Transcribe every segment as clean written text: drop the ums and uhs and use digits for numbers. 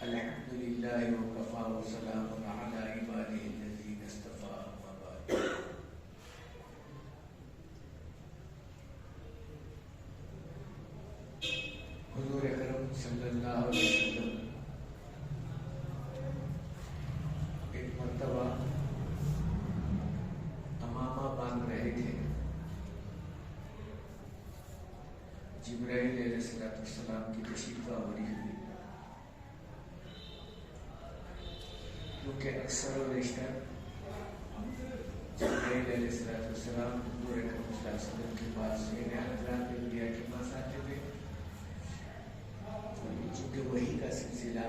الحمد للہ وکفا وسلام علی عبادہ الذین اصطفیٰ اما بعد۔ حضور اکرم صلی اللہ علیہ وسلم ایک مرتبہ امامہ باندھ رہے تھے۔ جبرائیل علیہ السلام کی تشریف آوری ہوئی، کیونکہ اکثر و بیشتر جبرائیل علیہ السلام حضور اکرم صلی اللہ علیہ وسلم کے پاس حضرات انبیاء کے پاس آتے تھے، چونکہ وحی کا سلسلہ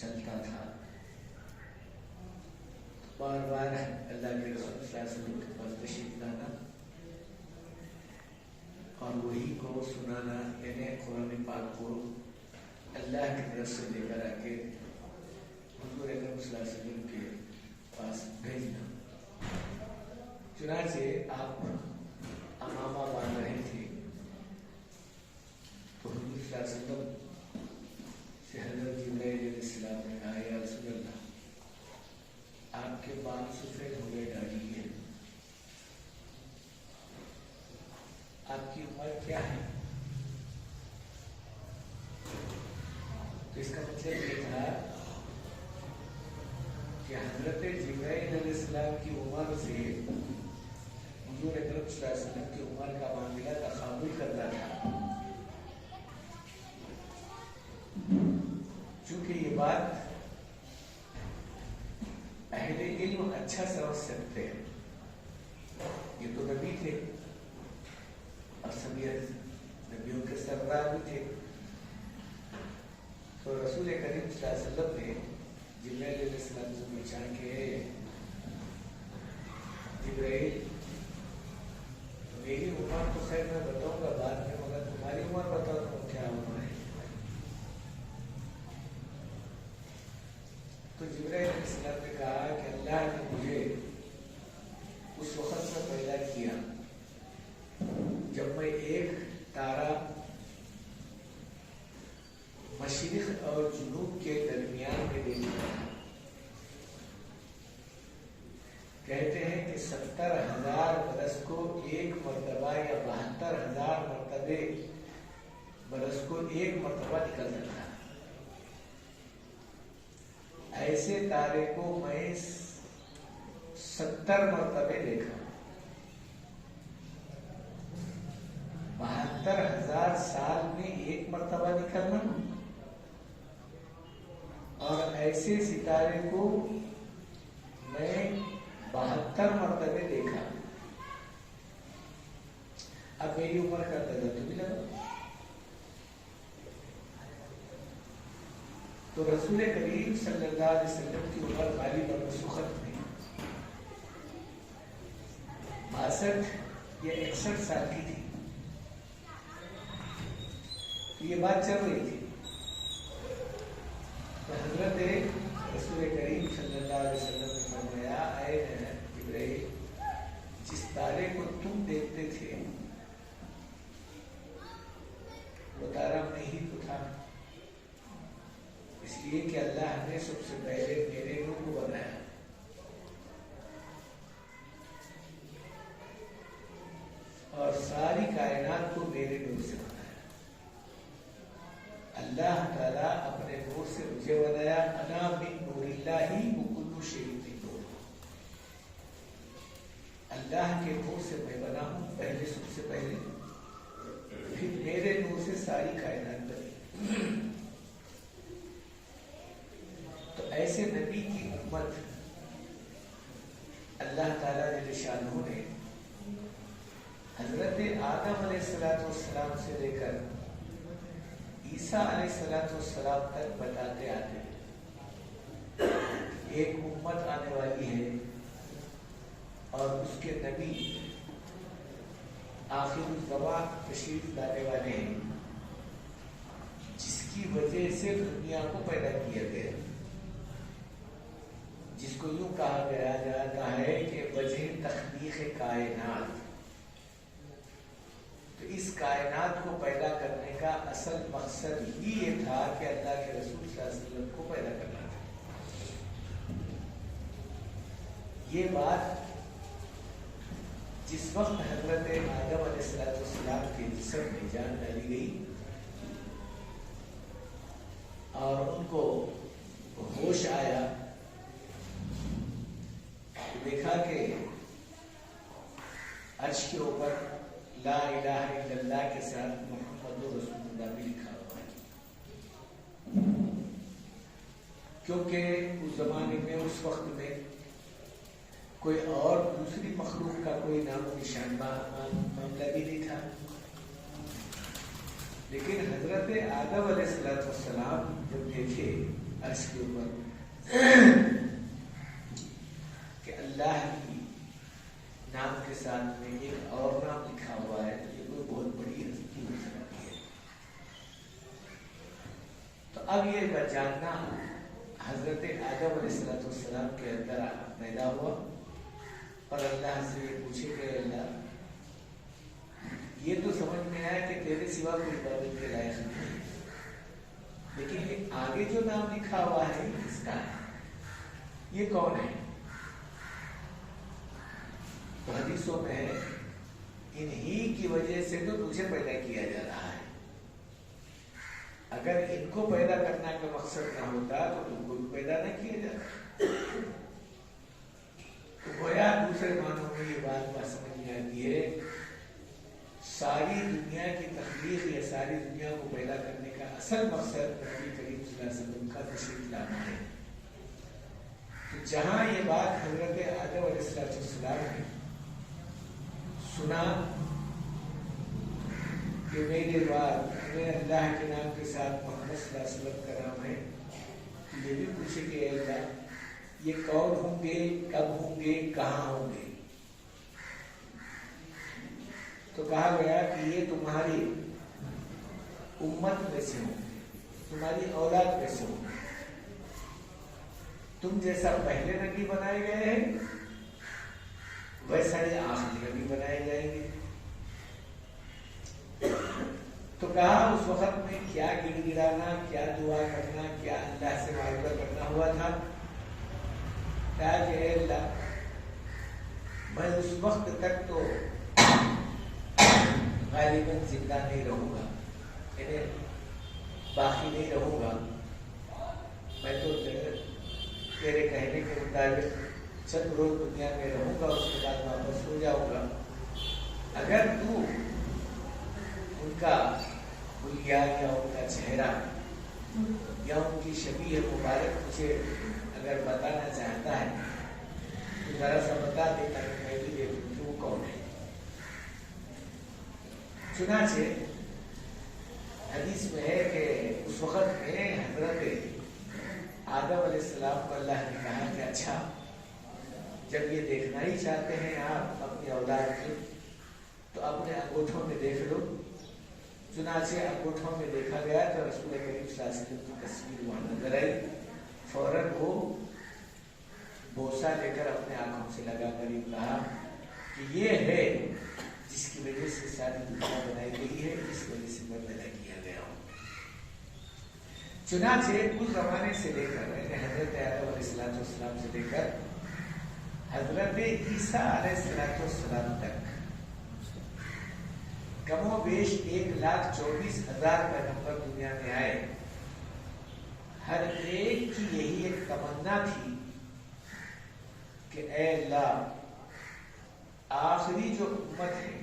چلتا تھا، بار بار اللہ کے رسول صلی اللہ علیہ وسلم کے پاس تشریف لانا اور وحی کو سنانا، یعنی قرآن پاک کو اللہ کی طرف سے لے کر آ کے حضور اکرم صلی اللہ علیہ وسلم کے پاس بھیجنا۔ چنانچہ آپ امامہ باندھ رہے تھے تو حضور صلی اللہ علیہ وسلم سے حضرت جبرائیل علیہ السلام نے کہا، یا رسول اللہ، آپ کے بال سفید ہو گئے، داڑھی ہے، آپ کی عمر کیا ہے؟ تو اس کا مطلب یہ تھا کہ حضرت جبرائیل علیہ السلام کی عمر سے حضور اکرم صلی اللہ علیہ وسلم کی عمر کا معاملہ تقابل کرتا تھا۔ چونکہ یہ بات اہل علم اچھا سمجھ سکتے ہیں، یہ تو نبی تھے اور سبیت نبیوں کے سردار بھی تھے، تو رسول کریم صلی اللہ علیہ وسلم نے جبرائیل علیہ السلام سے پوچھا کہ جبرائیل، میری عمر تو خیر میں بتاؤں گا بعد میں، مگر تمہاری عمر بتاؤ تم کیا عمر ہے؟ تو جبرائیل علیہ السلام نے کہا کہ اللہ نے مجھے اس وقت میں پیدا کیا جب میں ایک تارا مشرق اور جنوب کے درمیان میں دیکھتا تھا۔ کہتے ہیں کہ 70,000 برس کو ایک مرتبہ یا 72,000 مرتبے برس کو ایک مرتبہ نکلتا تھا۔ ایسے تارے کو میں 70 مرتبے دیکھا، 72,000 سال میں ایک مرتبہ نکلنا، اور ایسے ستارے کو میں 72 مرتبے دیکھا۔ اب میری عمر کا اندازہ تو بھی لگا۔ تو رسول کریم صلی اللہ علیہ وسلم کی عمر غالب اور سخت میں 62 یا 61 سال کی تھی۔ یہ بات چل رہی تھی تو حضرت رسول کریم صلی اللہ علیہ وسلم نے فرمایا، اے جبرائیل، جس تارے کو تم دیکھتے تھے وہ تارا میں ہی تو تھا، اس لیے کہ اللہ نے سب سے پہلے میرے نور کو بنایا، اور ساری کائنات کو میرے نور سے بنایا۔ اللہ تعالیٰ اپنے نور سے مجھے بنایا، انا من نور اللہ وکل شیء من نور، اللہ کے نور سے میں بنا ہوں پہلے، سب سے پہلے، پھر میرے نور سے ساری کائنات بنی۔ تو ایسے نبی کی امت اللہ تعالیٰ جل شانہ نے حضرت آدم علیہ السلام سے لے کر عیسیٰ علیہ السلام تک بتاتے آتے ہیں ایک امت آنے والی ہے اور اس کے نبی آخر الزمان تشریف لانے والے ہیں، جس کی وجہ سے دنیا کو پیدا کیا گیا، جس کو یوں کہا گیا جاتا ہے کہ وجہ تخلیق کائنات۔ تو اس کائنات کو پیدا کرنے کا اصل مقصد ہی یہ تھا کہ اللہ کے رسول صلی اللہ علیہ وسلم کو پیدا کرنا تھا۔ یہ بات جس وقت حضرت آدم علیہ السلام کے جسم میں جان ڈالی گئی اور ان کو ہوش آیا، دیکھا کہ عرش کے اوپر لا الہ الا اللہ کے ساتھ محمد رسول اللہ بھی لکھا ہوا ہے، کیونکہ اس زمانے میں اس وقت میں کوئی اور دوسری مخلوق کا کوئی نام و نشان معاملہ بھی نہیں تھا۔ لیکن حضرت آدم علیہ السلام جب دیکھے عرش کے اوپر کہ اللہ کی نام کے ساتھ میں ایک اور نام لکھا ہوا ہے، یہ کوئی بہت بڑی ہستی ہو سکتی ہے۔ تو اب یہ جاننا حضرت آدم علیہ السلام کے اندر پیدا ہوا اور اللہ سے یہ پوچھے کہ اللہ یہ تو سمجھ میں آیا کہ تیرے سوا کوئی عبادت کے لائق نہیں، لیکن یہ آگے جو نام لکھا ہوا ہے یہ کس کا ہے، یہ کون ہے؟ تو حدیثوں میں ہے انہی کی وجہ سے تو تجھے پیدا کیا جا رہا ہے، اگر ان کو پیدا کرنا کا مقصد نہ ہوتا تو تم کو بھی پیدا نہ کیا جاتا۔ تو گویا دوسرے معنوں میں یہ بات سمجھ میں آتی ہے، ساری دنیا کی تخلیق یا ساری دنیا کو پیدا کرنے کا اصل مقصد نبی کریم صلی اللہ علیہ وسلم کا تشریف لانا ہے۔ تو جہاں یہ بات حضرت آدم علیہ السلام نے سنا کہ میرے بعد میں اللہ کے نام کے ساتھ محمد صلی اللہ علیہ وسلم کا نام ہے، یہ بھی پوچھے کہ اے اللہ یہ کون ہوں گے، کب ہوں گے، کہاں ہوں گے؟ تو کہا گیا کہ یہ تمہاری امت میں سے ہوں گے، تمہاری اولاد میں سے ہوں گے، تم جیسا پہلے نبی بنائے گئے ہیں ویسا ہی آخری نبی بنائے جائیں گے۔ تو کہا اس وقت میں کیا گڑ گڑانا، کیا دعا کرنا، کیا اللہ سے معاہدہ کرنا ہوا تھا؟ کہا کہ اے اللہ میں اس وقت تک تو غالباً زندہ نہیں رہوں گا، یعنی باقی نہیں رہوں گا، میں تو تیرے کہنے کے مطابق چند روز دنیا میں رہوں گا، اس کے بعد واپس ہو جاؤں گا۔ اگر تو ان کا حلیہ یا ان کا چہرہ یا ان کی شبیہ مبارک مجھے اگر بتانا چاہتا ہے تو ذرا سا بتا دے تاکہ میں بھی دیکھوں کہ وہ کون ہے۔ چنانچہ حدیث میں ہے کہ اس وقت میں حضرت آدم علیہ السلام کو اللہ نے کہا کہ اچھا جب یہ دیکھنا ہی چاہتے ہیں آپ اپنی اولاد کو تو اپنے انگوٹھوں میں دیکھ لو۔ چنانچہ انگوٹھوں میں دیکھا گیا تو رسول کریم صلی اللہ علیہ وسلم کی تصویر وہاں نظر آئی، فوراً وہ بوسہ لے کر اپنے آنکھوں سے لگا کر یہ کہا کہ یہ ہے جس کی وجہ سے ساری دنیا بنائی گئی ہے، جس وجہ سے میں پیدا کیا گیا ہوں۔ چنانچہ اس زمانے سے لے کر حضرت آدم علیہ السلام سے لے کر حضرت عیسیٰ علیہ السلام تک کم و بیش 1,24,000 پیغمبر دنیا میں آئے، ہر ایک کی یہی ایک تمنا تھی کہ اے اللہ آخری جو امت ہے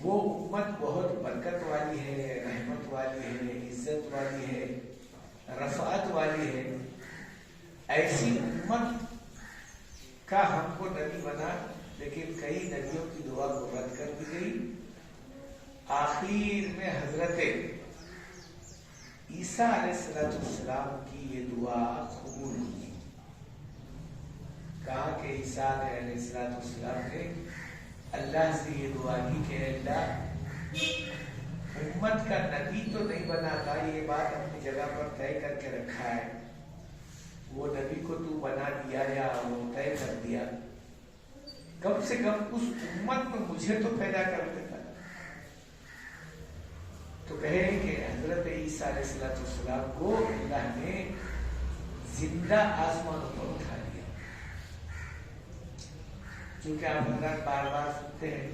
وہ امت بہت برکت والی ہے، رحمت والی ہے، عزت والی ہے، رفعت والی ہے، ایسی امت کا ہم کو نبی بنا، لیکن کئی نبیوں کی دعا کو رد کر دی گئی۔ آخر میں حضرت عیسیٰ علیہ السلام کی یہ دعا قبول ہوئی۔ کہا کہ عیسیٰ علیہ السلام نے اللہ سے یہ دعا کی کہ اللہ امت کا نبی تو نہیں بنا تھا، یہ بات اپنی جگہ پر طے کر کے رکھا ہے، وہ نبی کو تو بنا دیا یا وہ طے کر دیا، کم سے کم اس امت میں مجھے تو پیدا کر دیتا۔ تو کہے کہ حضرت عیسیٰ علیہ السلام کو اللہ نے زندہ آسمانوں پر اٹھا دیا. چونکہ آپ حضرات بار بار سنتے ہیں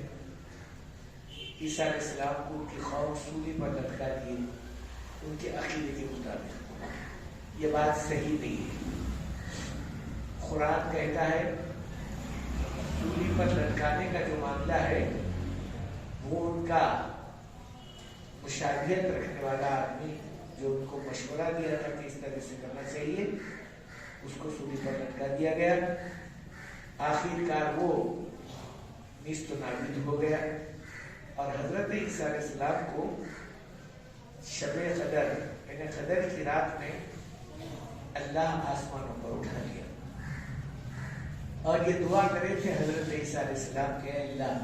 عیسیٰ علیہ السلام کو ان کی قوم سولی پر لٹکا دیے ان کے عقیدے کے مطابق. یہ بات صحیح نہیں ہے. قرآن کہتا ہے سولی پر لٹکانے کا جو معاملہ ہے وہ ان کا مشابہت رکھنے والا آدمی جو ان کو مشورہ دیا تھا کہ اس طرح سے کرنا چاہیے اس کو سولی پر لٹکا دیا گیا. آخر کار وہ نیست و نابود ہو گیا اور حضرت عیسیٰ علیہ السلام کو شب قدر یعنی قدر کی رات میں اللہ آسمانوں پر اٹھا لیا اور یہ دعا کرے تھے حضرت عیسیٰ علیہ السلام کہ اللہ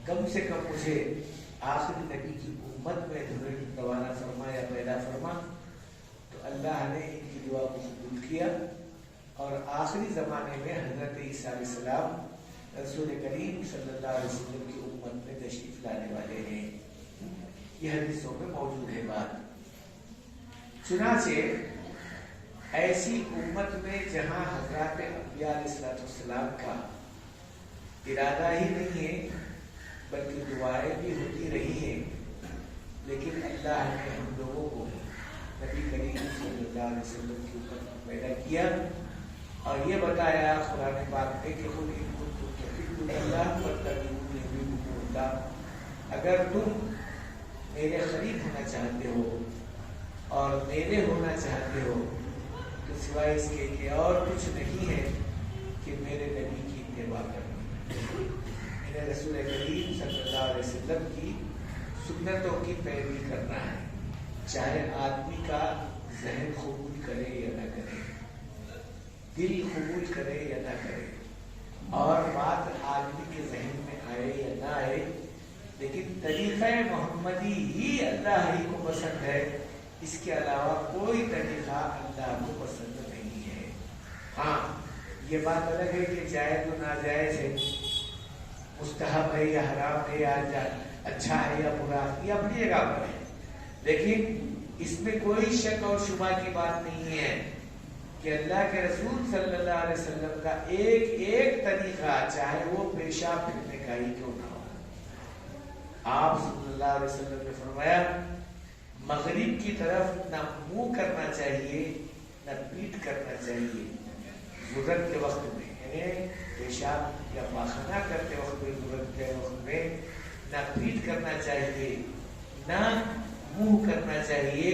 کم سے کم مجھے آخری نبی کی امت میں روانہ فرما یا پیدا فرما. تو اللہ نے ان کی دعا کو قبول کیا اور آخری زمانے میں حضرت عیسیٰ علیہ السلام رسول کریم صلی اللہ علیہ وسلم کی امت میں تشریف لانے والے ہیں. یہ حدیثوں میں موجود ہے بات. چنانچہ ایسی امت میں جہاں حضرات انبیاء علیہ السلام کا ارادہ ہی نہیں ہے بلکہ دعائیں بھی ہوتی رہی ہیں لیکن اللہ نے ہم لوگوں کو نبی کریم صلی اللہ علیہ وسلم کی امت میں پیدا کیا اور یہ بتایا قرآن پاک میں کہ خود ان کو اگر تم میرے قریب ہونا چاہتے ہو اور میرے ہونا چاہتے ہو تو سوائے اس کے کہ اور کچھ نہیں ہے کہ میرے نبی کی اتباع کرنا. میرے رسول کریم صلی اللہ علیہ وسلم کی سنتوں کی پیروی کرنا ہے چاہے آدمی کا ذہن قبول کرے یا نہ کرے, دل قبول کرے یا نہ کرے اور بات آدمی کے ذہن میں آئے یا نہ آئے, لیکن طریقہ محمدی ہی اللہ ہی کو پسند ہے. اس کے علاوہ کوئی طریقہ اللہ کو پسند نہیں ہے. ہاں یہ بات الگ ہے کہ جائز و ناجائز ہے, مستحب ہے یا حرام ہے یا اچھا ہے یا برا, یہ اپنی جگہ پر ہے, لیکن اس میں کوئی شک اور شبہ کی بات نہیں ہے کہ اللہ کے رسول صلی اللہ علیہ وسلم کا ایک ایک طریقہ چاہے وہ پیشاب پھرنے کا ہی کیوں نہ ہو. آپ صلی اللہ علیہ وسلم نے فرمایا مغرب کی طرف نہ منہ کرنا چاہیے نہ پیٹ کرنا چاہیے ضرورت کے وقت میں, یعنی پیشاب یا پاخانہ کرتے وقت میں ضرورت کے وقت میں نہ پیٹ کرنا چاہیے نہ منہ کرنا چاہیے.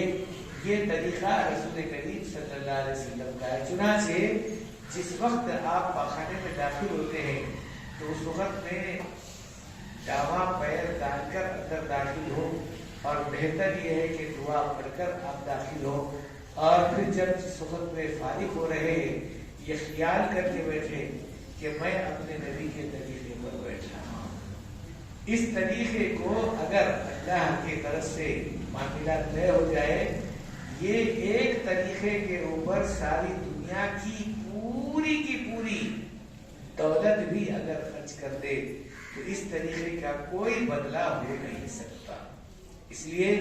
یہ طریقہ رسول کریم صلی اللہ علیہ وسلم کا ہے. چنانچہ جس وقت آپ پاخانے میں داخل ہوتے ہیں تو اس وقت میں داواں پیر ڈال کر اندر داخل ہو اور بہتر یہ ہے کہ دعا پڑھ کر آپ داخل ہو اور پھر جب جس وقت میں فارغ ہو رہے ہیں یہ خیال کر کے بیٹھے کہ میں اپنے نبی کے طریقے پر بیٹھا ہوں. اس طریقے کو اگر اللہ کی طرف سے معاملہ طے ہو جائے, یہ ایک طریقے کے اوپر ساری دنیا کی پوری دولت بھی اگر خرچ کر دے تو اس طریقے کا کوئی بدلہ ہو نہیں سکتا. اس لیے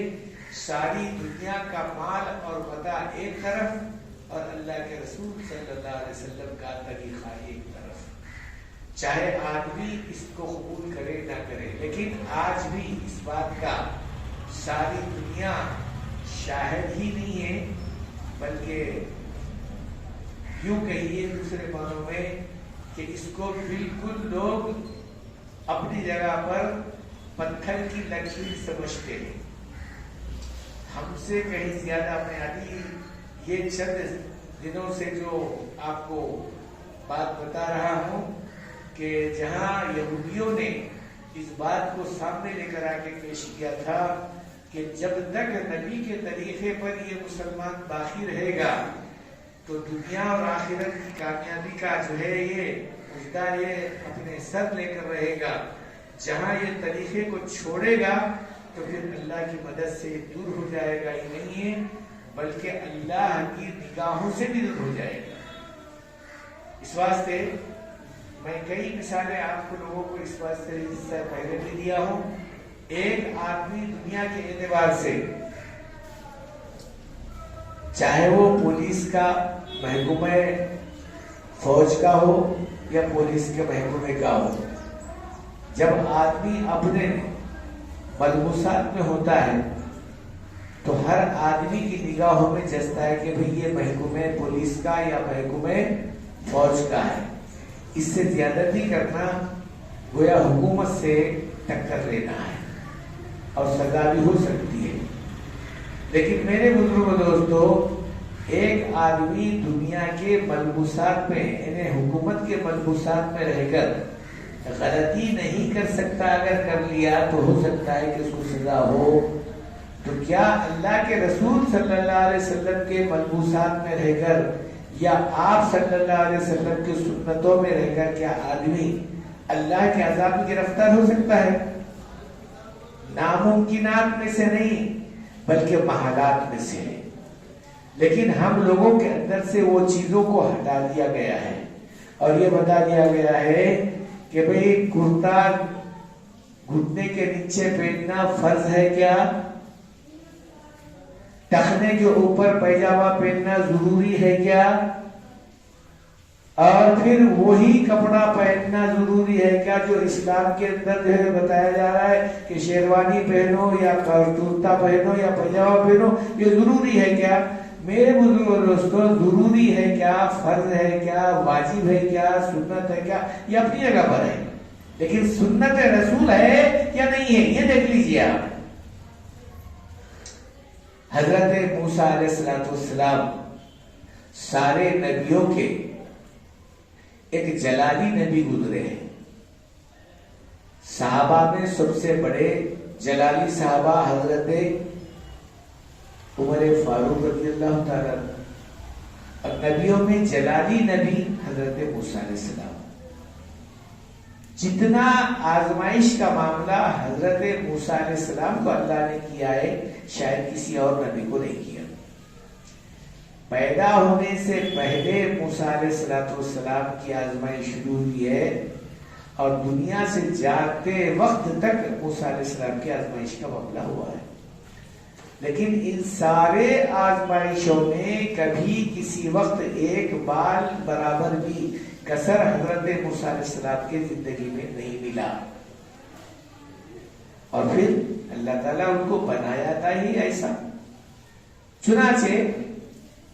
ساری دنیا کا مال اور متاع ایک طرف اور اللہ کے رسول صلی اللہ علیہ وسلم کا طریقہ ایک طرف, چاہے آدمی اس کو قبول کرے نہ کرے. لیکن آج بھی اس بات کا ساری دنیا شاہد ہی نہیں ہے, بلکہ یوں کہیے دوسرے معنوں میں کہ اس کو بالکل لوگ اپنی جگہ پر پتھر کی لکیر سمجھتے ہیں. ہم سے کہیں زیادہ بنیادی یہ چند دنوں سے جو آپ کو بات بتا رہا ہوں کہ جہاں یہودیوں نے اس بات کو سامنے لے کر آ کے پیش کیا تھا کہ جب تک نبی کے طریقے پر یہ مسلمان باقی رہے گا تو دنیا اور آخرت کی کامیابی کا جو ہے یہ مجدہ یہ اپنے سر لے کر رہے گا. جہاں یہ طریقے کو چھوڑے گا تو پھر اللہ کی مدد سے دور ہو جائے گا ہی نہیں ہے بلکہ اللہ کی نگاہوں سے بھی دور ہو جائے گا. اس واسطے میں کئی مثالیں آپ کو لوگوں کو اس واسطے سے پہلے بھی دیا ہوں ایک آدمی دنیا کے اعتبار سے چاہے وہ پولیس کا محکمہ فوج کا ہو یا پولیس کے محکمے کا ہو، جب آدمی اپنے ملبوسات میں ہوتا ہے تو ہر آدمی کی نگاہوں میں جچتا ہے کہ بھئی یہ محکمہ پولیس کا یا محکمہ فوج کا ہے. اس سے زیادتی کرنا گویا حکومت سے ٹکر لینا ہے اور سزا بھی ہو سکتی ہے. لیکن میرے بزرگ دوستو، ایک آدمی دنیا کے ملبوسات میں یعنی حکومت کے ملبوسات میں رہ کر غلطی نہیں کر سکتا. اگر کر لیا تو ہو سکتا ہے کہ اس کو سزا ہو. تو کیا اللہ کے رسول صلی اللہ علیہ وسلم کے ملبوسات میں رہ کر یا آپ صلی اللہ علیہ وسلم کی سنتوں میں رہ کر کیا آدمی اللہ کے عذاب میں گرفتار ہو سکتا ہے؟ ناممکنات میں سے نہیں بلکہ محالات میں سے ہے. لیکن ہم لوگوں کے اندر سے وہ چیزوں کو ہٹا دیا گیا ہے اور یہ بتا دیا گیا ہے کہ بھئی کرتا گھٹنے کے نیچے پہننا فرض ہے کیا؟ ٹخنے کے اوپر پیجامہ پہننا ضروری ہے کیا؟ اور پھر وہی کپڑا پہننا ضروری ہے کیا جو اسلام کے اندر جو ہے بتایا جا رہا ہے کہ شیروانی پہنو یا کرتا پہنو یا پیجامہ پہنو، یہ ضروری ہے کیا؟ میرے بزرگ دوستوں، ضروری ہے کیا، فرض ہے کیا، واجب ہے کیا، سنت ہے کیا، یہ اپنی جگہ پر ہے. لیکن سنت رسول ہے یا نہیں ہے یہ دیکھ لیجیے آپ. حضرت موسیٰ علیہ السلام سارے نبیوں کے ایک جلالی نبی گزرے ہیں. صحابہ میں سب سے بڑے جلالی صحابہ حضرت عمر فاروق رضی اللہ تعالیٰ، اور نبیوں میں جلالی نبی حضرت موسیٰ علیہ السلام. جتنا آزمائش کا معاملہ حضرت موسیٰ علیہ السلام کو اللہ نے کیا ہے شاید کسی اور نبی کو نہیں کیا. پیدا ہونے سے پہلے موسیٰ علیہ السلام کی آزمائش شروع ہوئی ہے اور دنیا سے جاتے وقت تک موسیٰ علیہ السلام کی آزمائش کا معاملہ ہوا ہے. لیکن ان سارے آزمائشوں میں کبھی کسی وقت ایک بال برابر بھی کسر حضرت موسیٰ علیہ السلام کے زندگی میں نہیں ملا. اور پھر اللہ تعالیٰ ان کو بنایا تھا ہی ایسا. چنانچہ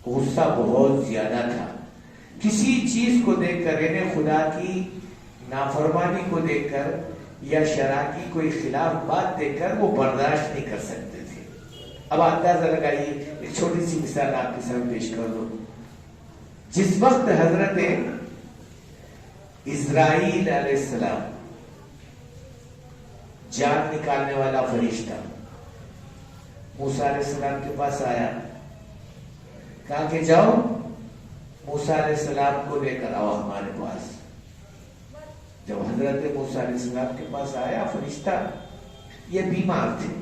غصہ بہت زیادہ تھا کسی چیز کو دیکھ کر، یعنی خدا کی نافرمانی کو دیکھ کر یا شرع کی کوئی خلاف بات دیکھ کر وہ برداشت نہیں کر سکتے تھے. اب اندازہ لگائیے، ایک چھوٹی سی مثال آپ کے سامنے پیش کر دو. جس وقت حضرت اسرائیل علیہ السلام جان نکالنے والا فرشتہ موسیٰ علیہ السلام کے پاس آیا، کہا کہ جاؤ موسیٰ علیہ السلام کو لے کر آؤ ہمارے پاس. جب حضرت موسیٰ علیہ السلام کے پاس آیا فرشتہ، یہ بیمار تھے.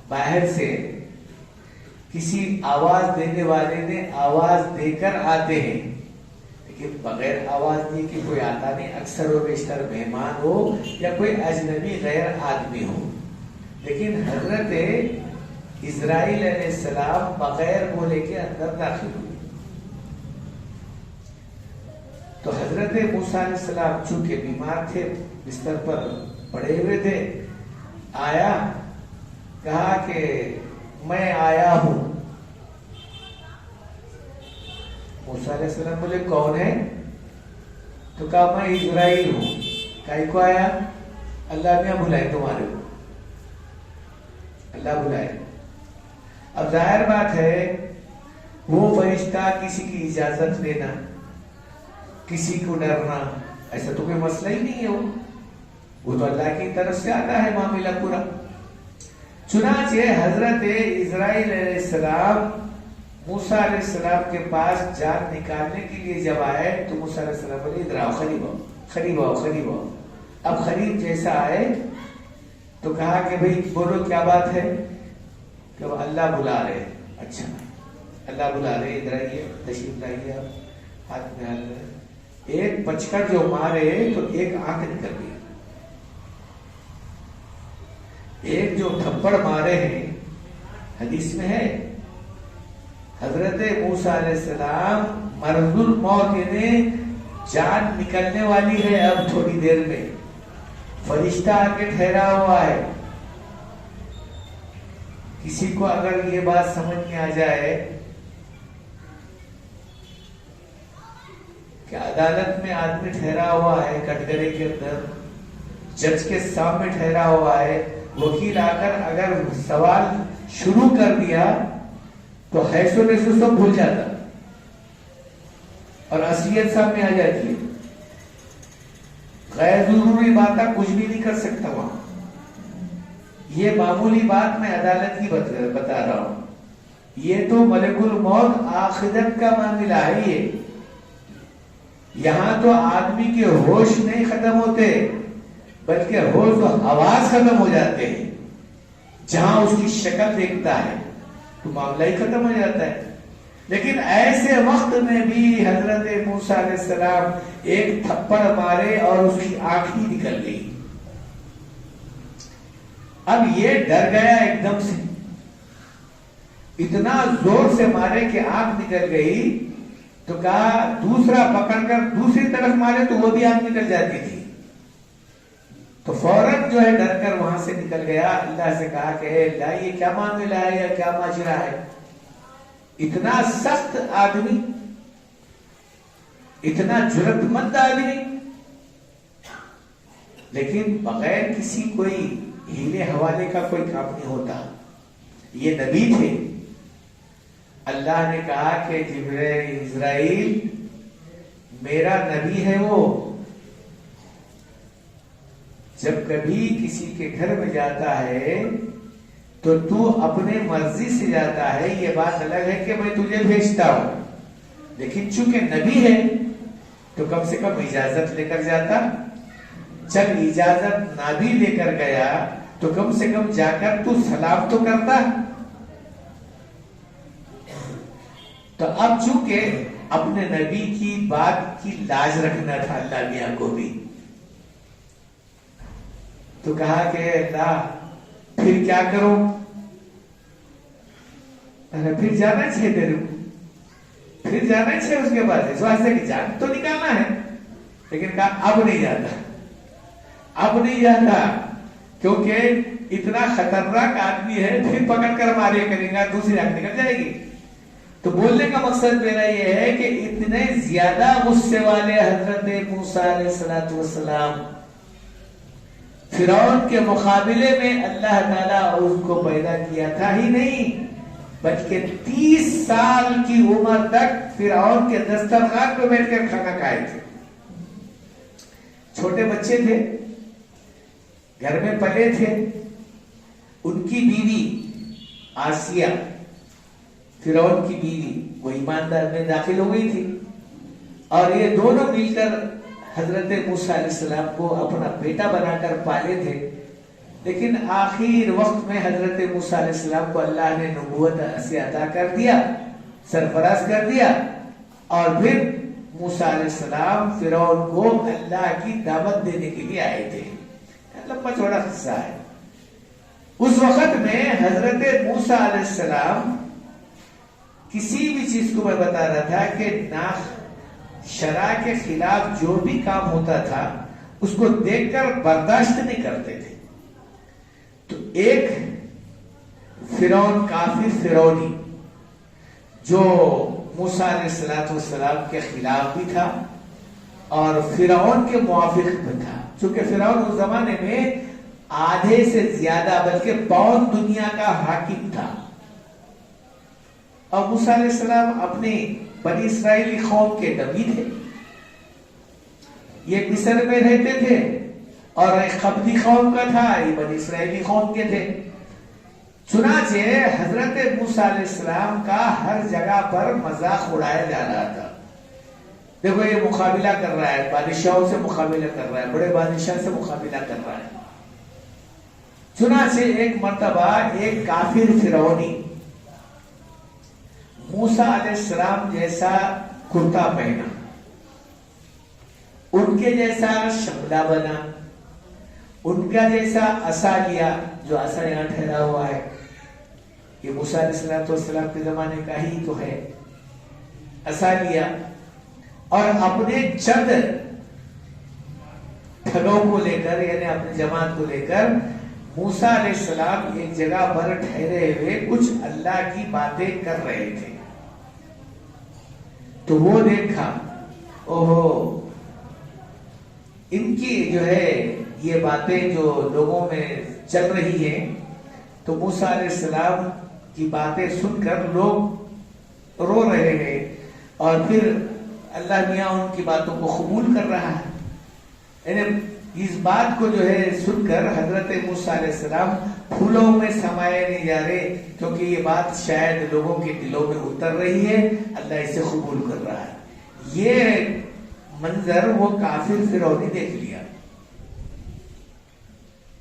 باہر سے کسی آواز دینے والے نے آواز دے کر آتے ہیں، لیکن بغیر آواز دی کہ کوئی آتا نہیں. اکثر و بیشتر مہمان ہو یا کوئی اجنبی غیر آدمی ہو. لیکن حضرت اسرائیل علیہ السلام بغیر بولے کے اندر داخل ہوئے. تو حضرت موسیٰ علیہ السلام چونکہ بیمار تھے، بستر پر پڑے ہوئے تھے، آیا، کہا کہ میں آیا ہوں. موسیٰ علیہ السلام بولے کون ہے؟ تو کہا میں اسرائیل ہوں. کہیں کو آیا؟ اللہ نے بلائے تمہارے کو، اللہ بلائے. اب ظاہر بات ہے وہ فرشتہ کسی کی اجازت لینا، کسی کو ڈرنا، ایسا تو کوئی مسئلہ ہی نہیں ہے. وہ تو اللہ کی طرف سے آتا ہے معاملہ پورا. چنانچہ حضرت اسرائیل علیہ السلام موسیٰ علیہ السلام کے پاس جان نکالنے کے لیے جب آئے تو موسیٰ علیہ السلام بولے ادھر آؤ، قریب آؤ، قریب آؤ، قریب آؤ. اب قریب جیسا آئے تو کہا کہ بھئی بولو کیا بات ہے؟ کہ وہ اللہ بلا رہے. اچھا اللہ بلا رہے، ادھر آئیے، تشریف لائیے. آپ ہاتھ میں ہاتھ، ایک پچکڑ جو مارے تو ایک آنکھ نکل گئی. ایک جو تھپڑ مارے ہیں حدیث میں ہے، حضرت موسیٰ علیہ السلام مرض الموت، یعنی جان نکلنے والی ہے اب تھوڑی دیر میں، فرشتہ آ کے ٹھہرا ہوا ہے. کسی کو اگر یہ بات سمجھ میں آ جائے کہ عدالت میں آدمی ٹھہرا ہوا ہے کٹگرے کے اندر، جج کے سامنے ٹھہرا ہوا ہے، وکیل آ کر اگر سوال شروع کر دیا تو حیث و نصف سب بھول جاتا اور اصلیت سامنے آ جاتی ہے. غیر ضروری باتیں کچھ بھی نہیں کر سکتا وہاں. یہ معمولی بات میں عدالت کی بتا رہا ہوں، یہ تو ملک الموت آخرت کا معاملہ ہے. یہ یہاں تو آدمی کے ہوش نہیں ختم ہوتے بلکہ ہوش و حواس ختم ہو جاتے ہیں. جہاں اس کی شکل دیکھتا ہے تو معاملہ ہی ختم ہو جاتا ہے. لیکن ایسے وقت میں بھی حضرت موسیٰ علیہ السلام ایک تھپڑ مارے اور اس کی آنکھ ہی نکل گئی. اب یہ ڈر گیا ایک دم سے، اتنا زور سے مارے کہ آنکھ نکل گئی. تو کہا دوسرا پکڑ کر دوسری طرف مارے تو وہ بھی آنکھ نکل جاتی تھی. تو فوراً جو ہے ڈر کر وہاں سے نکل گیا. اللہ سے کہا کہ اے اللہ، یہ کیا معاملہ ہے یا کیا ماجرا ہے؟ اتنا سخت آدمی، اتنا جرأت مند آدمی، لیکن بغیر کسی کوئی ہیلے حوالے کا کوئی کام نہیں ہوتا. یہ نبی تھے. اللہ نے کہا کہ اسرائیل میرا نبی ہے، وہ جب کبھی کسی کے گھر میں جاتا ہے تو اپنے مرضی سے جاتا ہے. یہ بات الگ ہے کہ میں تجھے بھیجتا ہوں، لیکن چونکہ نبی ہے تو کم سے کم اجازت لے کر جاتا. جب اجازت نہ بھی لے کر گیا تو کم سے کم جا کر تو سلام تو کرتا. تو اب چونکہ اپنے نبی کی بات کی لاج رکھنا تھا اللہ میاں کو بھی، تو کہا کہ اللہ پھر کیا کروں؟ پھر جانا چاہیے تیرے کو، پھر جانا چاہیے اس کے بعد، اس واسطے کہ جان تو نکالنا ہے. لیکن کہا اب نہیں جاتا، اب نہیں جاتا، کیونکہ اتنا خطرناک آدمی ہے، پھر پکڑ کر مارے کریں گا، دوسری آنکھ نکل جائے گی. تو بولنے کا مقصد میرا یہ ہے کہ اتنے زیادہ غصے والے حضرت موسیٰ علیہ السلام فرعون کے مقابلے میں اللہ تعالیٰ اس کو پیدا کیا تھا ہی نہیں، بلکہ 30 سال کی عمر تک فرعون کے دسترخوان پہ بیٹھ کر کھانا کھائے تھے. چھوٹے بچے تھے، گھر میں پلے تھے. ان کی بیوی آسیہ، فرعون کی بیوی، وہ ایماندار میں داخل ہو گئی تھی، اور یہ دونوں مل کر حضرت موسیٰ علیہ السلام کو اپنا بیٹا بنا کر پالے تھے. لیکن آخر وقت میں حضرت موسیٰ علیہ السلام کو اللہ نے نبوت سے عطا کر دیا، سرفراز کر دیا، اور پھر موسیٰ علیہ السلام فرعون کو اللہ کی دعوت دینے کے لیے آئے تھے. لمبا چوڑا قصہ ہے. اس وقت میں حضرت موسیٰ علیہ السلام کسی بھی چیز کو میں بتا رہا تھا کہ شرع کے خلاف جو بھی کام ہوتا تھا اس کو دیکھ کر برداشت نہیں کرتے تھے. تو ایک فرعون، کافر فرعونی، جو موسیٰ علیہ السلام کے خلاف بھی تھا اور فرعون کے موافق بھی تھا. چونکہ فرعون اس زمانے میں آدھے سے زیادہ بلکہ پون دنیا کا حاکم تھا، اور موسیٰ علیہ السلام اپنے بنی اسرائیلی قوم کے نبی تھے. یہ مصر میں رہتے تھے اور ایک قبطی قوم کا تھا، یہ بنی اسرائیلی قوم کے تھے. چنانچہ حضرت موسیٰ علیہ السلام کا ہر جگہ پر مذاق اڑایا جا رہا تھا. دیکھو یہ مقابلہ کر رہا ہے، بادشاہوں سے مقابلہ کر رہا ہے، بڑے بادشاہ سے مقابلہ کر رہا ہے. چنانچہ ایک مرتبہ ایک کافر فرعونی موسیٰ علیہ السلام جیسا کرتا پہنا، ان کے جیسا شملہ بنا، ان کا جیسا عصا لیا، جو عصا یہاں ٹھہرا ہوا ہے یہ موسیٰ علیہ السلام کے زمانے کا ہی تو ہے. عصا لیا اور اپنے چند ٹھگوں کو لے کر یعنی اپنی جماعت کو لے کر موسیٰ علیہ السلام ایک جگہ پر ٹھہرے ہوئے کچھ اللہ کی باتیں کر رہے تھے. تو وہ دیکھا اوہو ان کی جو ہے یہ باتیں جو لوگوں میں چل رہی ہیں تو موسیٰ علیہ السلام کی باتیں سن کر لوگ رو رہے ہیں اور پھر اللہ میاں ان کی باتوں کو قبول کر رہا ہے. یعنی اس بات کو جو ہے سن کر حضرت موسیٰ علیہ السلام پھولوں میں سمائے نہیں جا رہے کیونکہ یہ بات شاید لوگوں کے دلوں میں اتر رہی ہے, اللہ اسے قبول کر رہا ہے. یہ منظر وہ کافر فرعون نے دیکھ لیا.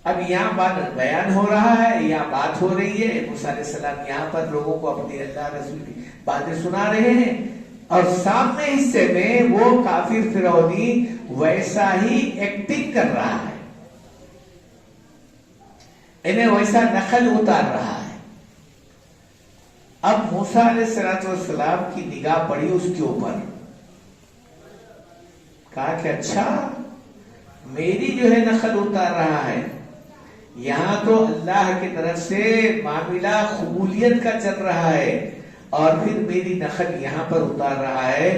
اب یہاں بات بیان ہو رہا ہے, یہاں بات ہو رہی ہے, موسیٰ علیہ السلام یہاں پر لوگوں کو اپنی اللہ رسول کی باتیں سنا رہے ہیں اور سامنے حصے میں وہ کافر فرعونی ویسا ہی ایکٹنگ کر رہا ہے, انہیں ویسا نقل اتار رہا ہے. اب موسیٰ علیہ السلام کی نگاہ پڑی اس کے اوپر, کہا کہ اچھا میری جو ہے نقل اتار رہا ہے, یہاں تو اللہ کی طرف سے معاملہ قبولیت کا چل رہا ہے اور پھر میری نقل یہاں پر اتار رہا ہے.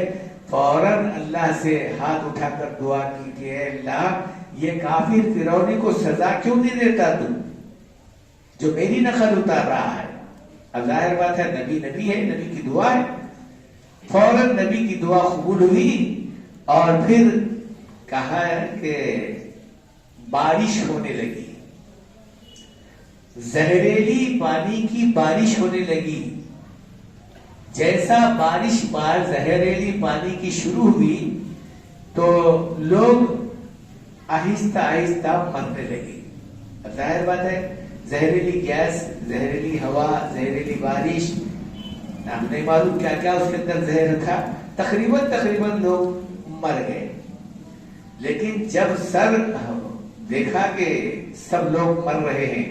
فوراً اللہ سے ہاتھ اٹھا کر دعا کی کہ اے اللہ یہ کافر فرعونی کو سزا کیوں نہیں دیتا تو جو میری نقل اتار رہا ہے. اب ظاہر بات ہے نبی ہے, نبی کی دعا ہے. فوراً نبی کی دعا قبول ہوئی اور پھر کہا کہ بارش ہونے لگی, زہریلی پانی کی بارش ہونے لگی. جیسا بارش زہریلی پانی کی شروع ہوئی تو لوگ آہستہ آہستہ مرنے لگے. ظاہر بات ہے زہریلی گیس, زہریلی ہوا, زہریلی بارش, ہم نہیں معلوم کیا کیا اس کے اندر زہر تھا, تقریباً لوگ مر گئے. لیکن جب سر دیکھا کہ سب لوگ مر رہے ہیں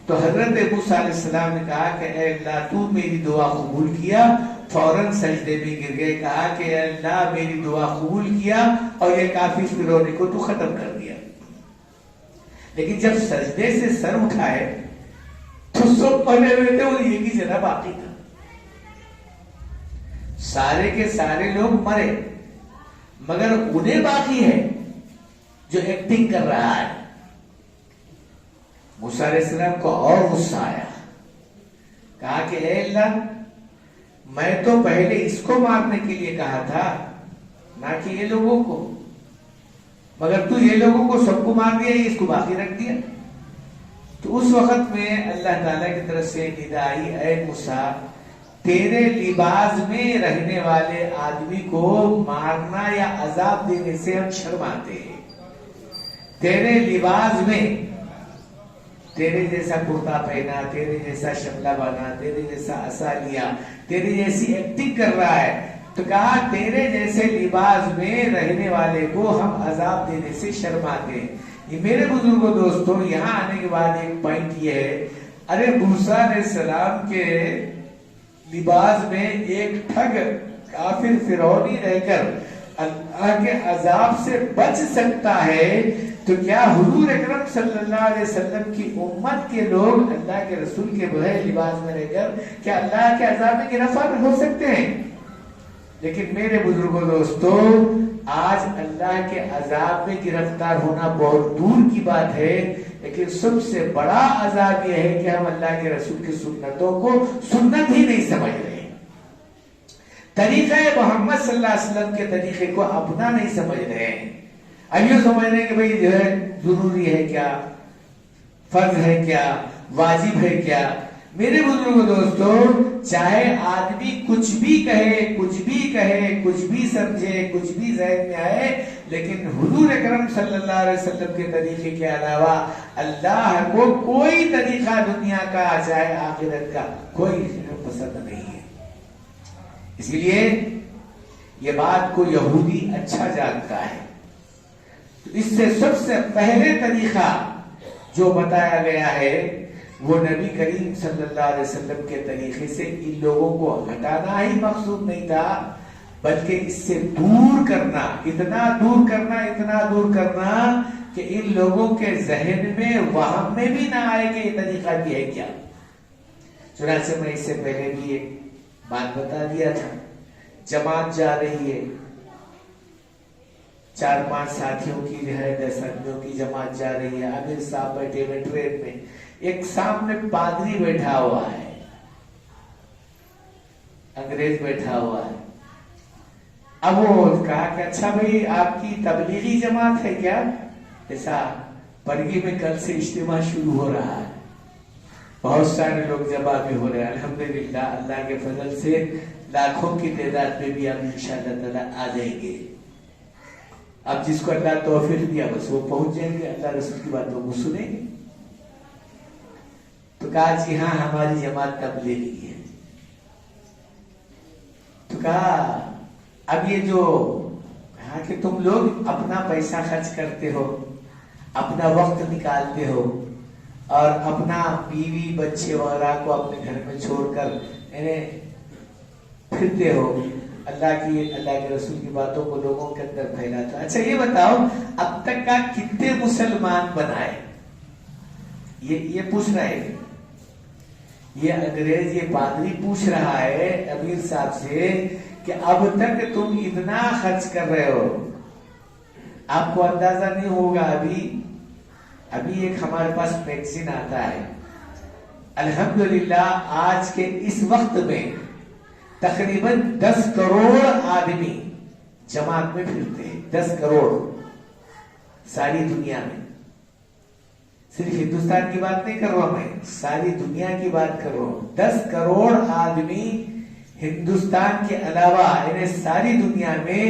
تو حضرت موسیٰ علیہ السلام نے کہا کہ اے اللہ تو میری دعا قبول کیا. فوراً سجدے میں گر گئے, کہا کہ اے اللہ میری دعا قبول کیا اور یہ کافر فرعونی کو تو ختم کر دیا. لیکن جب سجدے سے سر اٹھائے تو سب پڑے ہوئے تھے, وہ یہ کی جگہ باقی تھا. سارے کے سارے لوگ مرے مگر انہیں باقی ہے جو ایکٹنگ کر رہا ہے. موسیٰ علیہ السلام کو اور غصہ آیا, کہا کہ اے اللہ میں تو پہلے اس کو مارنے کے لیے کہا تھا نہ کہ یہ لوگوں کو, مگر تو یہ لوگوں کو سب کو مار دیا, اس کو باقی رکھ دیا. تو اس وقت میں اللہ تعالیٰ کی طرف سے ندا آئی, اے موسیٰ تیرے لباس میں رہنے والے آدمی کو مارنا یا عذاب دینے سے ہم شرماتے ہیں. تیرے لباس میں تیرے جیسا کرتا پہنا, تیرے جیسا شملہ بانا, تیرے جیسا عصا لیا, تیرے جیسی ایکٹنگ کر رہا ہے. تو کہا تیرے جیسے لباس میں رہنے والے کو ہم عذاب دینے سے شرماتے ہیں. یہ میرے بزرگوں دوستوں یہاں آنے کے بعد ایک پوائنٹ یہ ہے, ارے موسیٰ علیہ السلام کے لباس میں ایک ٹھگ کافر فرعونی رہ کر اللہ کے عذاب سے بچ سکتا ہے, تو کیا حضور اکرم صلی اللہ علیہ وسلم کی امت کے لوگ اللہ کے رسول کے بغیر لباس میں رہ کر کیا اللہ کے عذاب میں گرفتار ہو سکتے ہیں؟ لیکن میرے بزرگوں دوستوں آج اللہ کے عذاب میں گرفتار ہونا بہت دور کی بات ہے, لیکن سب سے بڑا عذاب یہ ہے کہ ہم اللہ کے رسول کی سنتوں کو سنت ہی نہیں سمجھ رہے, طریقہ محمد صلی اللہ علیہ وسلم کے طریقے کو اپنا نہیں سمجھ رہے ہیں. اب یہ سمجھ رہے ہیں کہ بھئی جو ہے ضروری ہے کیا, فرض ہے کیا, واجب ہے کیا. میرے بزرگوں دوستوں چاہے آدمی کچھ بھی کہے, کچھ بھی کہے, کچھ بھی سمجھے, کچھ بھی ذہن میں آئے, لیکن حضور اکرم صلی اللہ علیہ وسلم کے طریقے کے علاوہ اللہ کو کوئی طریقہ دنیا کا چاہے آخرت کا کوئی پسند نہیں ہے. اس لیے یہ بات کو یہودی اچھا جانتا ہے. اس سے سب سے پہلے طریقہ جو بتایا گیا ہے وہ نبی کریم صلی اللہ علیہ وسلم کے طریقے سے ان لوگوں کو ہٹانا ہی مقصود نہیں تھا، بلکہ اس سے دور کرنا، اتنا دور کرنا کہ ان لوگوں کے ذہن میں وہم میں بھی نہ آئے کہ یہ طریقہ بھی ہے کیا۔ چنانچہ میں اس سے پہلے بھی ایک بات بتا دیا تھا، جماعت جا رہی ہے، 4-5 ساتھیوں کی جو ہے 10 آدمیوں کی جماعت جا رہی ہے، امیر صاحب بیٹھے ہوئے ٹرین میں، ایک سامنے پادری بیٹھا ہوا ہے، انگریز بیٹھا ہوا ہے۔ اب وہ کہا کہ اچھا بھائی آپ کی تبلیغی جماعت ہے کیا؟ ایسا برگی میں کل سے اجتماع شروع ہو رہا ہے، بہت سارے لوگ جمع بھی ہو رہے ہیں، الحمدللہ اللہ کے فضل سے لاکھوں کی تعداد میں بھی آپ انشاءاللہ تعالی آ جائیں گے۔ اب جس کو اللہ توفیق دیا بس وہ پہنچ جائیں گے، اللہ رسول کی باتوں کو سنیں گے۔ تو کہا جی ہاں ہماری جماعت تبلیغی ہے۔ تو کہا اب یہ جو کہا کہ تم لوگ اپنا پیسہ خرچ کرتے ہو، اپنا وقت نکالتے ہو اور اپنا بیوی بچے وغیرہ کو اپنے گھر میں چھوڑ کر پھرتے ہو، اللہ کے رسول کی باتوں کو لوگوں کے اندر پھیلاتا۔ اچھا یہ بتاؤ اب تک کا کتنے مسلمان بنائے؟ یہ پوچھ رہے ہیں، یہ انگریز یہ پادری پوچھ رہا ہے امیر صاحب سے کہ اب تک تم اتنا خرچ کر رہے ہو، آپ کو اندازہ نہیں ہوگا، ابھی ایک ہمارے پاس میگزین آتا ہے، الحمدللہ آج کے اس وقت میں تقریباً 10 کروڑ آدمی جماعت میں پھرتے ہیں، 10 کروڑ ساری دنیا میں، صرف ہندوستان کی بات نہیں کر رہا میں، ساری دنیا کی بات کر رہا ہوں۔ 10 کروڑ آدمی ہندوستان کے علاوہ ساری دنیا میں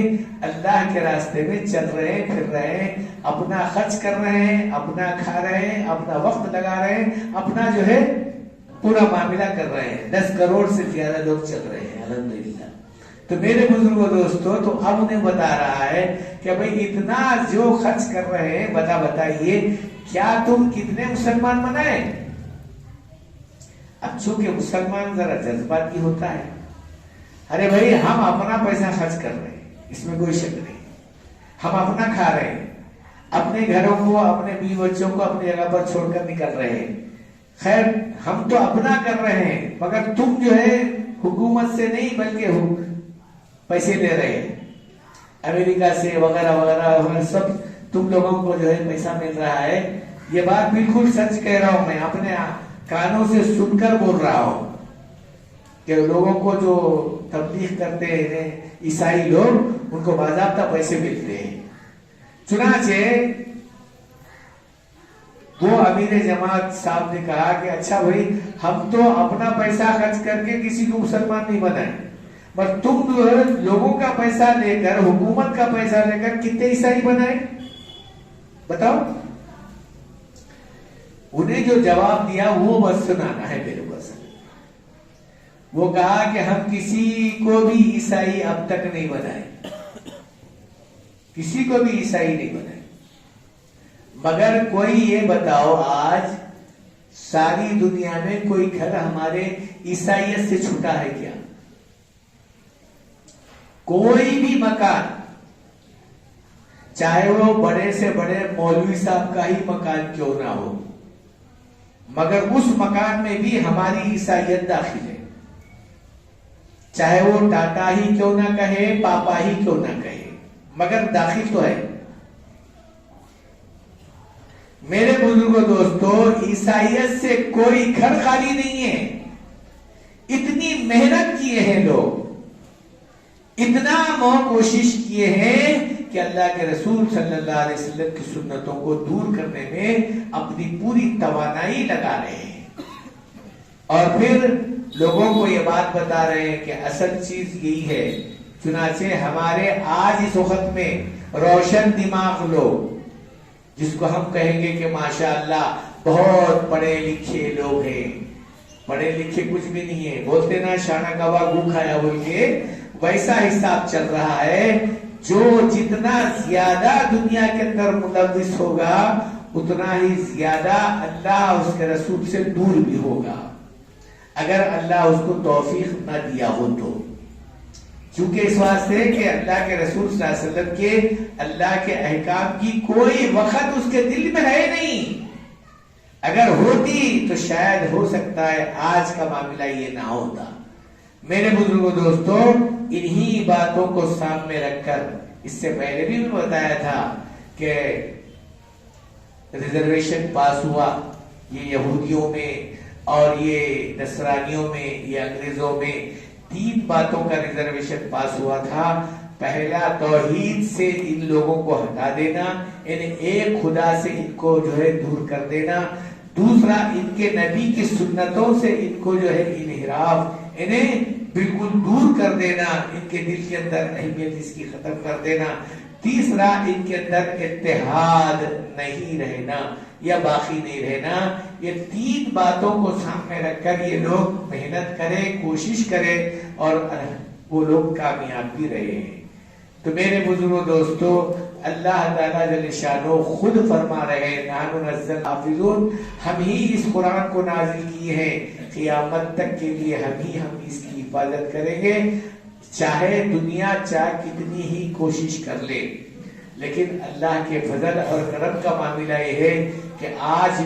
اللہ کے راستے میں چل رہے ہیں، پھر رہے ہیں، اپنا خرچ کر رہے ہیں، اپنا کھا رہے ہیں، اپنا وقت لگا رہے ہیں، اپنا جو ہے پورا معاملہ کر رہے ہیں۔ 10 کروڑ سے زیادہ لوگ چل رہے ہیں الحمدللہ۔ تو میرے بزرگوں دوستو، تو اب انہیں بتا رہا ہے کہ بھئی اتنا جو خرچ کر رہے ہیں، بتائیے کیا تم کتنے مسلمان بنائے؟ اب چونکہ مسلمان ذرا جذباتی ہوتا ہے، ارے بھائی ہم اپنا پیسہ خرچ کر رہے ہیں، اس میں کوئی شک نہیں، ہم اپنا کھا رہے ہیں، اپنے گھروں کو اپنے بیوی بچوں کو اپنی جگہ پر چھوڑ کر نکل رہے ہیں، خیر ہم تو اپنا کر رہے ہیں، مگر تم جو ہے حکومت سے نہیں بلکہ پیسے لے رہے ہیں، امریکہ سے وغیرہ وغیرہ سب تم لوگوں کو جو ہے پیسہ مل رہا ہے۔ یہ بات بالکل سچ کہہ رہا ہوں، میں اپنے کانوں سے سن کر بول رہا ہوں کہ لوگوں کو جو تبلیغ کرتے ہیں عیسائی لوگ، ان کو باضابطہ پیسے ملتے ہیں۔ چنانچہ وہ امیر جماعت صاحب نے کہا کہ اچھا بھائی ہم تو اپنا پیسہ خرچ کر کے کسی کو مسلمان نہیں بنائے، پر تم جو ہے لوگوں کا پیسہ لے کر، حکومت کا پیسہ لے کر کتنے عیسائی بنائے بتاؤ؟ انہیں جو جواب دیا وہ بس سنانا ہے میرے پاس۔ وہ کہا کہ ہم کسی کو بھی عیسائی اب تک نہیں بنائے، کسی کو بھی عیسائی نہیں بنائے، مگر کوئی یہ بتاؤ آج ساری دنیا میں کوئی گھر ہمارے عیسائیت سے چھوٹا ہے کیا؟ کوئی بھی مکان، چاہے وہ بڑے سے بڑے مولوی صاحب کا ہی مکان کیوں نہ ہو، مگر اس مکان میں بھی ہماری عیسائیت داخل ہے، چاہے وہ ٹاٹا ہی کیوں نہ کہے، پاپا ہی کیوں نہ کہے، مگر داخل تو ہے۔ میرے بزرگوں دوستو، عیسائیت سے کوئی گھر خالی نہیں ہے، اتنی محنت کیے ہیں لوگ، اتنا کوشش کیے ہیں کہ اللہ کے رسول صلی اللہ علیہ وسلم کی سنتوں کو دور کرنے میں اپنی پوری توانائی لگا رہے ہیں، اور پھر لوگوں کو یہ بات بتا رہے ہیں کہ اصل چیز یہی ہے۔ چنانچہ ہمارے آج اس وقت میں روشن دماغ لوگ، جس کو ہم کہیں گے کہ ماشاءاللہ بہت پڑھے لکھے لوگ ہیں، پڑھے لکھے کچھ بھی نہیں ہے، بولتے نا شانہ کبا گو کھایا بول کے، ویسا حساب چل رہا ہے۔ جو جتنا زیادہ دنیا کے اندر ملوث ہوگا اتنا ہی زیادہ اللہ اس کے رسول سے دور بھی ہوگا، اگر اللہ اس کو توفیق نہ دیا ہو تو۔ کیونکہ اس واسطے کہ اللہ کے رسول صلی اللہ علیہ وسلم کے اللہ کے احکام کی کوئی وقت اس کے دل میں ہے نہیں، اگر ہوتی تو شاید ہو سکتا ہے آج کا معاملہ یہ نہ ہوتا۔ میرے بزرگوں دوستوں، انہی باتوں کو سامنے رکھ کر، اس سے پہلے بھی میں بتایا تھا کہ ریزرویشن پاس ہوا، یہ یہودیوں میں اور یہ نصرانیوں میں، یہ انگریزوں میں 3 باتوں کا ریزرویشن پاس ہوا تھا۔ پہلا، توحید سے ان لوگوں کو ہٹا دینا، یعنی ایک خدا سے ان کو جو ہے دور کر دینا۔ دوسرا، ان کے نبی کی سنتوں سے ان کو جو ہے انحراف، انہیں بالکل دور کر دینا، ان کے دل کے اندر اہمیت اس کی ختم کر دینا۔ تیسرا، ان کے اندر اتحاد نہیں رہنا یا باقی نہیں رہنا۔ یہ 3 باتوں کو سامنے رکھ کر یہ لوگ محنت کرے، کوشش کرے، اور وہ لوگ کامیاب بھی رہے ہیں۔ تو میرے بزرگوں دوستو، اللہ تعالیٰ جل شانہ خود فرما رہے ہیں، نحن نزل حافظون، ہم ہی اس قرآن کو نازل کیے ہیں، قیامت تک کے لیے ہم اس کی حفاظت کریں گے، چاہے دنیا چاہے کتنی ہی کوشش کر لے۔ لیکن اللہ کے فضل اور کرم کا معاملہ یہ ہے کہ آج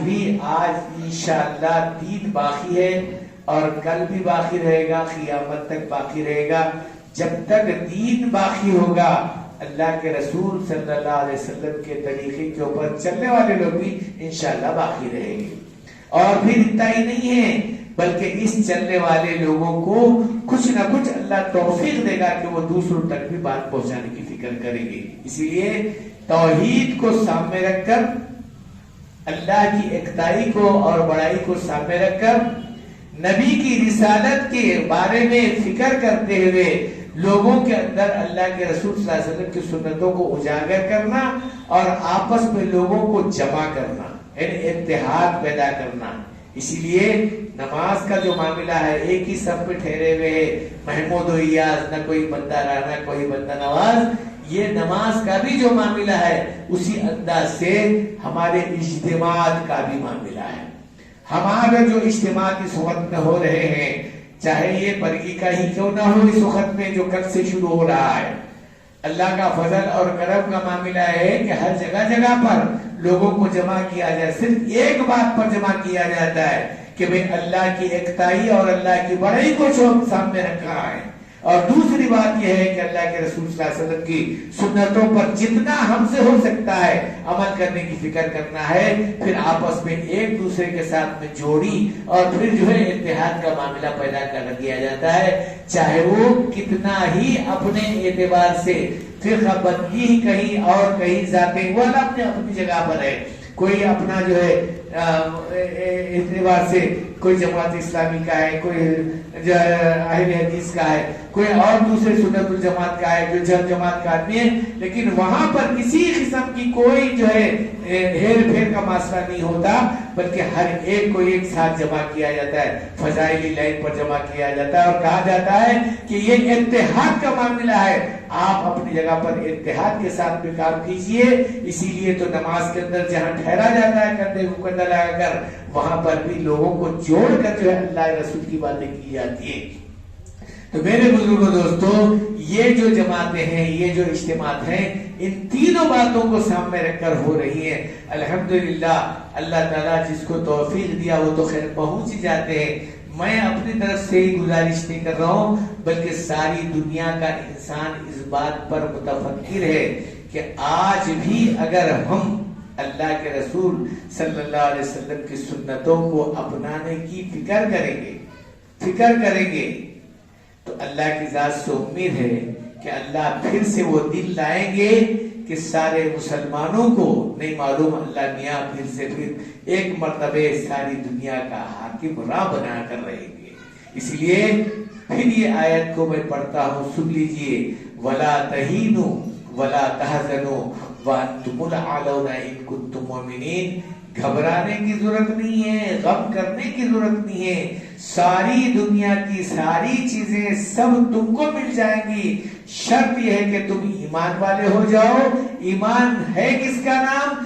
انشاءاللہ دین باقی ہے، اور کل بھی باقی رہے گا، قیامت تک باقی رہے گا۔ جب تک دین باقی ہوگا، اللہ کے رسول صلی اللہ علیہ وسلم کے طریقے کے اوپر چلنے والے لوگ بھی انشاءاللہ باقی رہیں گے۔ اور پھر اتنا ہی نہیں ہے، بلکہ اس چلنے والے لوگوں کو کچھ نہ کچھ اللہ توفیق دے گا کہ وہ دوسروں تک بھی بات پہنچانے کی فکر کریں گے۔ اسی لیے توحید کو سامنے رکھ کر، اللہ کی ایکتائی کو اور بڑائی کو سامنے رکھ کر، نبی کی رسالت کے بارے میں فکر کرتے ہوئے لوگوں کے اندر اللہ کے رسول صلی اللہ علیہ وسلم کی سنتوں کو اجاگر کرنا اور آپس میں لوگوں کو جمع کرنا، یعنی اتحاد پیدا کرنا۔ اسی لیے نماز کا جو معاملہ ہے، ایک ہی سب پہ ٹھہرے ہوئے محمود و ایاز، نہ کوئی بندہ رانا کوئی بندہ نواز، یہ نماز کا بھی جو معاملہ ہے اسی انداز سے ہمارے اجتماعات کا بھی معاملہ ہے۔ ہمارے جو اجتماعات اس وقت میں ہو رہے ہیں، چاہے یہ برگی کا ہی کیوں نہ ہو، اس وقت میں جو کل سے شروع ہو رہا ہے، اللہ کا فضل اور کرم کا معاملہ ہے کہ ہر جگہ پر لوگوں کو جمع کیا جائے، صرف ایک بات پر جمع کیا جاتا ہے کہ بھئی اللہ کی ایکتائی اور اللہ کی بڑائی کو سامنے رکھا ہے، اور دوسری بات یہ ہے کہ اللہ کے رسول صلی اللہ علیہ وسلم کی سنتوں پر جتنا ہم سے ہو سکتا ہے عمل کرنے کی فکر کرنا ہے، پھر آپس میں ایک دوسرے کے ساتھ میں جوڑی اور پھر جو ہے اتحاد کا معاملہ پیدا کر دیا جاتا ہے، چاہے وہ کتنا ہی اپنے اعتبار سے فرقہ بندی ہی کہیں اور کہیں ذاتیں، وہ اپنی جگہ پر ہے، کوئی اپنا جو ہے اعتبار سے کوئی جماعت اسلامی کا ہے، کوئی اہل حدیث کا ہے، کوئی اور دوسرے سنت الجماعت کا ہے، جو جماعت کا آدمی ہے، لیکن وہاں پر کسی قسم کی کوئی جو ہے ہیر پھیر کا مسئلہ نہیں ہوتا، بلکہ ہر ایک کو ایک ساتھ جمع کیا جاتا ہے، فضائلی لائن پر جمع کیا جاتا ہے، اور کہا جاتا ہے کہ یہ اتحاد کا معاملہ ہے، آپ اپنی جگہ پر اتحاد کے ساتھ بھی کام کیجئے۔ اسی لیے تو نماز کے اندر جہاں ٹھہرا جاتا ہے کندھے کو کندھا لگا کر، وہاں پر بھی لوگوں کو جوڑ کر جو ہے اللہ رسول کی باتیں کی جاتی ہیں۔ تو میرے بزرگوں دوستو، یہ جو جماعتیں ہیں، یہ جو اجتماعات ہیں، ان تینوں باتوں کو سامنے رکھ کر ہو رہی ہیں۔ الحمدللہ اللہ تعالیٰ جس کو توفیق دیا وہ تو خیر پہنچ ہی جاتے ہیں۔ میں اپنی طرف سے ہی گزارش نہیں کر رہا ہوں، بلکہ ساری دنیا کا انسان اس بات پر متفکر ہے کہ آج بھی اگر ہم اللہ کے رسول صلی اللہ علیہ وسلم کی سنتوں کو اپنانے کی فکر کریں گے تو اللہ کی ذات سے امید ہے کہ اللہ پھر سے وہ دن لائیں گے کہ سارے مسلمانوں کو نہیں معلوم، اللہ میاں پھر ایک مرتبہ ساری دنیا کا حاکم راہ بنا کر رہیں گے۔ اس لیے پھر یہ آیت کو میں پڑھتا ہوں، سن لیجئے، وَلَا تَهِنُوا وَلَا تَحْزَنُوا وَأَنْتُمُ الْأَعْلَوْنَ إِن كُنتُم مُؤْمِنِينَ۔ گھبرانے کی ضرورت نہیں ہے، غم کرنے کی ضرورت نہیں ہے، ساری دنیا کی ساری چیزیں سب تم کو مل جائیں گی، شرط یہ ہے کہ تم ایمان والے ہو جاؤ۔ ایمان ہے کس کا نام؟